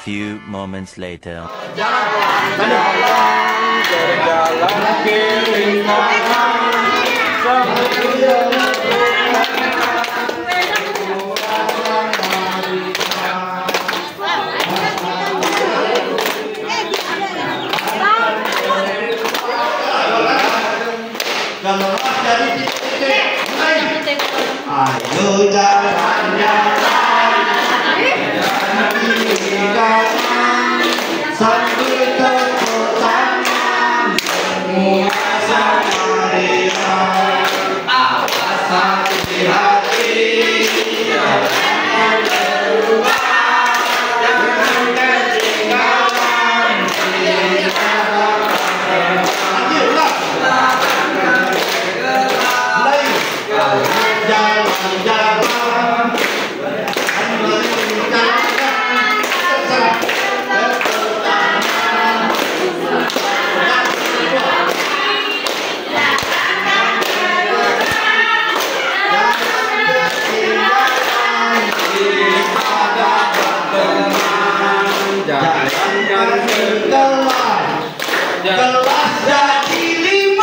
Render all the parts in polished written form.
few moments later. Ayo jalan-jalan, sambil tepuk tangan, semua sama-sama, awas hati-hati, jangan berubah, jangan ketinggalan, jalan-jalan, kelas jadi 5.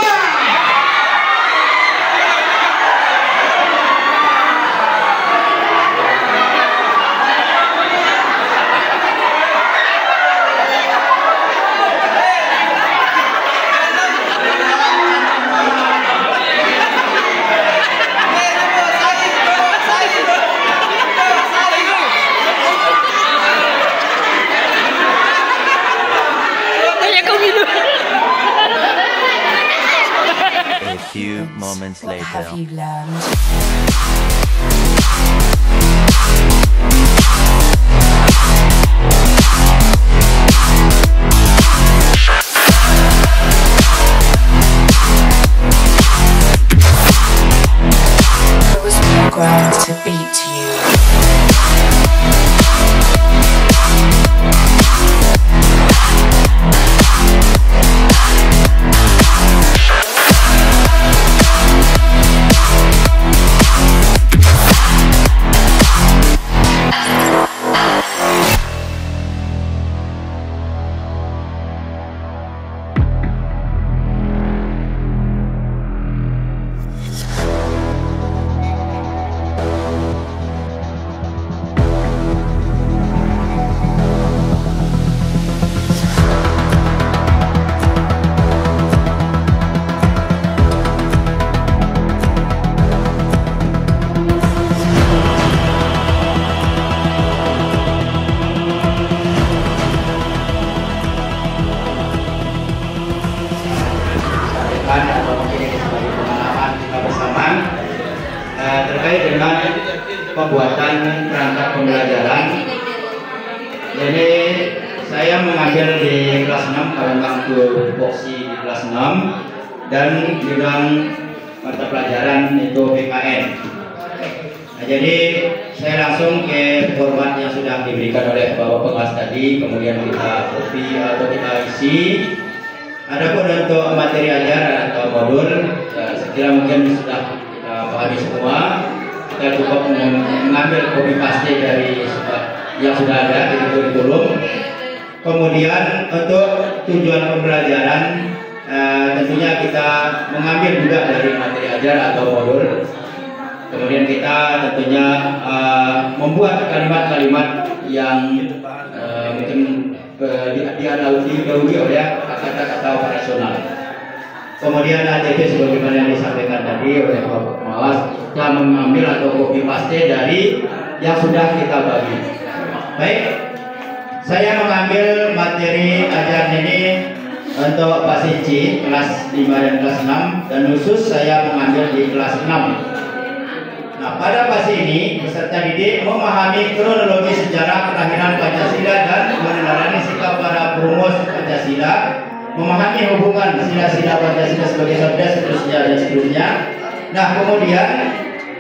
A few moments What later. have you learned? There was no ground to beat you. Atau mungkin ini sebagai pengalaman kita bersama terkait dengan pembuatan perangkat pembelajaran. Jadi saya mengambil di kelas 6 pada waktu voksi di kelas 6 dan bidang mata pelajaran itu PKN. Nah, jadi saya langsung ke format yang sudah diberikan oleh Bapak Pengas tadi, kemudian kita copy atau kita isi. Adapun untuk materi ajar atau modul, saya kira mungkin sudah kita pahami semua. Kita cukup mengambil copy paste dari yang sudah ada di kurikulum. Kemudian untuk tujuan pembelajaran, tentunya kita mengambil juga dari materi ajar atau modul. Kemudian kita tentunya membuat kalimat-kalimat yang mungkin diadauti oleh kata-kata operasional. Kemudian ATP sebagaimana yang disampaikan tadi oleh Bapak Pengawas, kita mengambil atau copy paste dari yang sudah kita bagi. Baik, saya mengambil materi ajar ini untuk pasien C kelas 5 dan kelas 6, dan khusus saya mengambil di kelas 6. Nah, pada pasien ini peserta didik memahami kronologi sejarah kelahiran Pancasila dan meneladani sikap para perumus Pancasila, memahami hubungan sila-sila Pancasila sebagai sabda seterusnya dan seterusnya. Nah, kemudian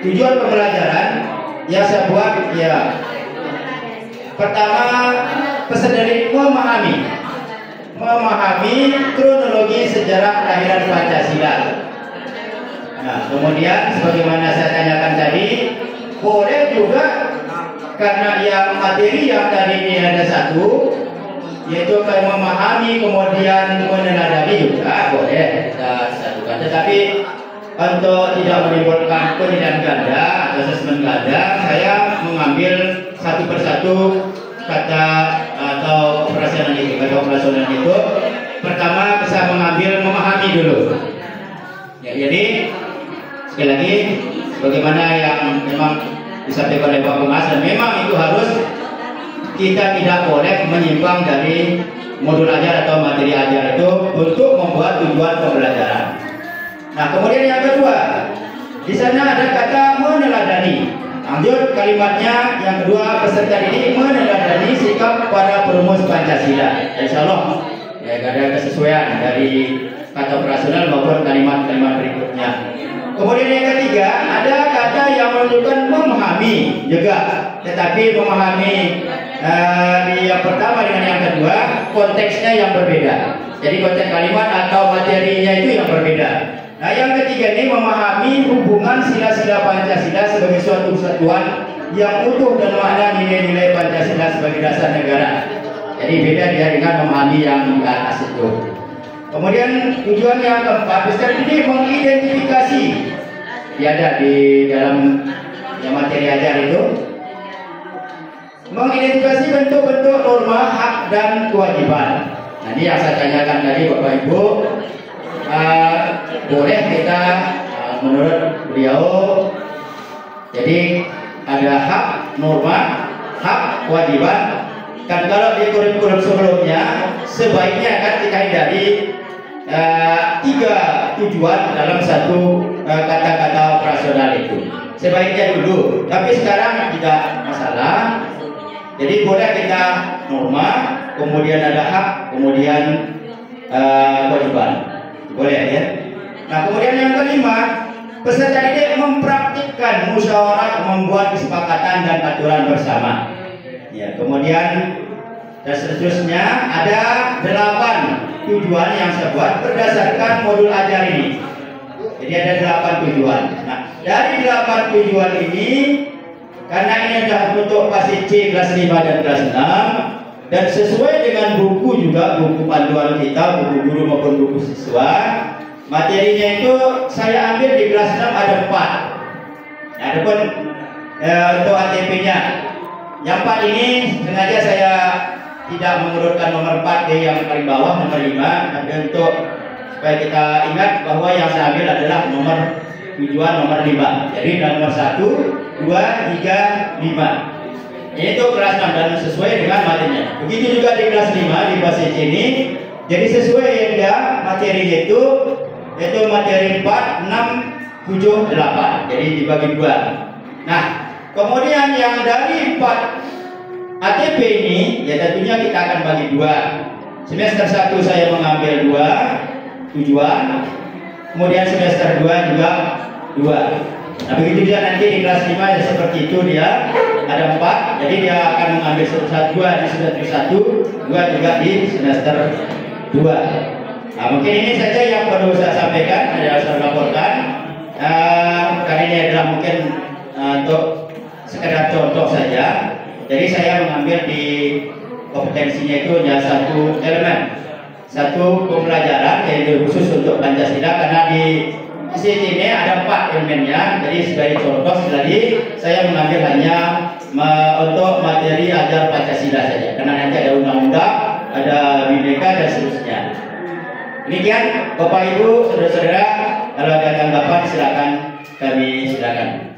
tujuan pembelajaran yang saya buat ya, pertama peserta didik memahami kronologi sejarah kelahiran Pancasila. Nah, kemudian sebagaimana saya tanyakan tadi, boleh juga karena yang materi yang tadi ini ada satu, yaitu memahami kemudian meneladani juga boleh kita satukan, tetapi untuk tidak menimbulkan penilaian ganda atau asesmen ganda, saya mengambil satu persatu kata atau operasional itu. Kata operasional itu pertama saya mengambil memahami dulu. Ya, jadi sekali lagi bagaimana yang memang disampaikan oleh Pak Pengas, dan memang itu harus kita tidak boleh menyimpang dari modul ajar atau materi ajar itu untuk membuat tujuan pembelajaran. Nah, kemudian yang kedua, di sana ada kata meneladani. Lanjut kalimatnya yang kedua, peserta ini meneladani sikap para perumus Pancasila. Insya Allah ya, ada kesesuaian dari kata operasional maupun kalimat-kalimat berikutnya. Kemudian yang ketiga, ada kata yang menunjukkan memahami juga, tetapi memahami di yang pertama dengan yang kedua konteksnya yang berbeda. Jadi konteks kalimat atau materinya itu yang berbeda. Nah, yang ketiga ini memahami hubungan sila-sila Pancasila sebagai suatu kesatuan yang utuh dan makna nilai-nilai Pancasila sebagai dasar negara. Jadi beda dia dengan memahami yang di atas itu. Kemudian tujuan yang keempat, peserta ini mengidentifikasi, dia ada di dalam yang materi ajar itu, mengidentifikasi bentuk-bentuk norma, hak dan kewajiban. Nah, ini yang saya tanyakan tadi Bapak Ibu, boleh kita menurut beliau, jadi ada hak, norma, hak, kewajiban. Kan kalau di kurikulum sebelumnya sebaiknya kan kita hindari tiga tujuan dalam satu kata-kata operasional itu. Sebaiknya dulu, tapi sekarang tidak masalah. Jadi boleh kita norma, kemudian ada hak, kemudian kewajiban. Boleh ya. Nah, kemudian yang kelima, peserta didik mempraktikkan musyawarah, membuat kesepakatan dan aturan bersama. Ya, kemudian dan seterusnya ada 8 tujuan yang saya buat berdasarkan modul ajar ini. Jadi ada 8 tujuan. Nah, dari 8 tujuan ini, karena ini adalah untuk pasti C kelas 5 dan kelas 6, dan sesuai dengan buku juga, buku panduan kita, buku guru maupun buku siswa, materinya itu saya ambil di kelas 6 ada 4. Nah, ada pun untuk ATP-nya. Yang 4 ini sengaja saya tidak mengurutkan nomor 4 di yang paling bawah, nomor 5, tapi untuk supaya kita ingat bahwa yang saya ambil adalah nomor tujuan nomor 5. Jadi nomor 1, 2, 3, 5. Ini itu kelas 6 dan sesuai dengan materinya. Begitu juga di kelas 5 di bahasa ini. Jadi sesuai yang dia materinya itu, yaitu materi 4, 6, 7, 8. Jadi dibagi 2. Nah, kemudian yang dari 4 ATP ini, ya tentunya kita akan bagi 2. Semester 1 saya mengambil 2 tujuan, kemudian semester 2 juga 2. Nah, begitu juga nanti di kelas 5 ya seperti itu, dia ada 4, jadi dia akan mengambil 2 di semester 1, 2 juga di semester 2. Nah, mungkin ini saja yang perlu saya sampaikan, yang saya laporkan. Karena ini adalah mungkin untuk sekedar contoh saja. Jadi saya mengambil di kompetensinya itu hanya 1 elemen, 1 pembelajaran yaitu khusus untuk Pancasila, karena di sini ada 4 elemennya. Jadi sebagai contoh tadi saya mengambil hanya untuk materi ajar Pancasila saja, karena nanti ada undang-undang, ada Bhinneka dan seterusnya. Demikian Bapak Ibu, saudara-saudara, kalau ada tanggapan silakan, kami silakan.